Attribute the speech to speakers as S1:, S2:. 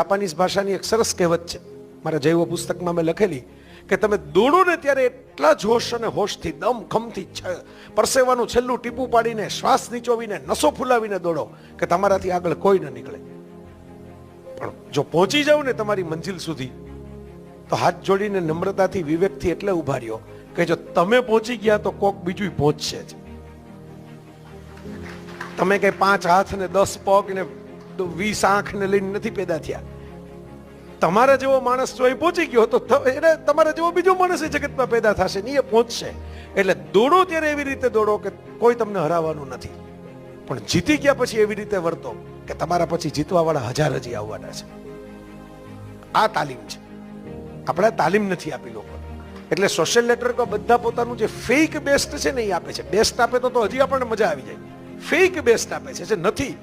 S1: Japanese ભાષાની એક સરસ કહેવત છે, મારા જૈવ પુસ્તકમાં મેં લખેલી કે તમે દોડો ને ત્યારે એટલા જોશ અને હોશથી દમ ખમથી પરસેવાનું છેલ્લું ટીપું પાડીને શ્વાસ નીચોવીને નસો ફૂલાવીને દોડો કે તમારાથી આગળ કોઈ ન નીકળે. પણ જો પહોંચી જાવ ને તમારી મંજિલ સુધી તો હાથ જોડીને નમ્રતાથી વિવેકથી એટલે ઉભા રહ્યો કે જો તમે પહોંચી ગયા તો કોક બીજું પહોંચશે જ. તમે કઈ 5 હાથ ને 10 પગ ને 20 આંખ ને લઈને નથી પેદા થયા. તમારા જેવો માણસ જો એ પહોંચી ગયો તો એને તમારા જેવો બીજો માણસ એ જગતમાં પેદા થશે ને એ પહોંચશે. એટલે દોડો ત્યારે એવી રીતે દોડો કે કોઈ તમને હરાવવાનું નથી, પણ જીતી ગયા પછી એવી રીતે વર્તો કે તમારા પછી જીતવા વાળા હજાર હજી આવવાના છે. આ તાલીમ છે, આપણે તાલીમ નથી આપી લોકો. એટલે સોશિયલ નેટવર્ક બધા પોતાનું જે ફેક બેસ્ટ છે ને એ આપે છે. બેસ્ટ આપે તો હજી આપણને મજા આવી જાય. ફેક બેસ્ટ આપે છે જે નથી.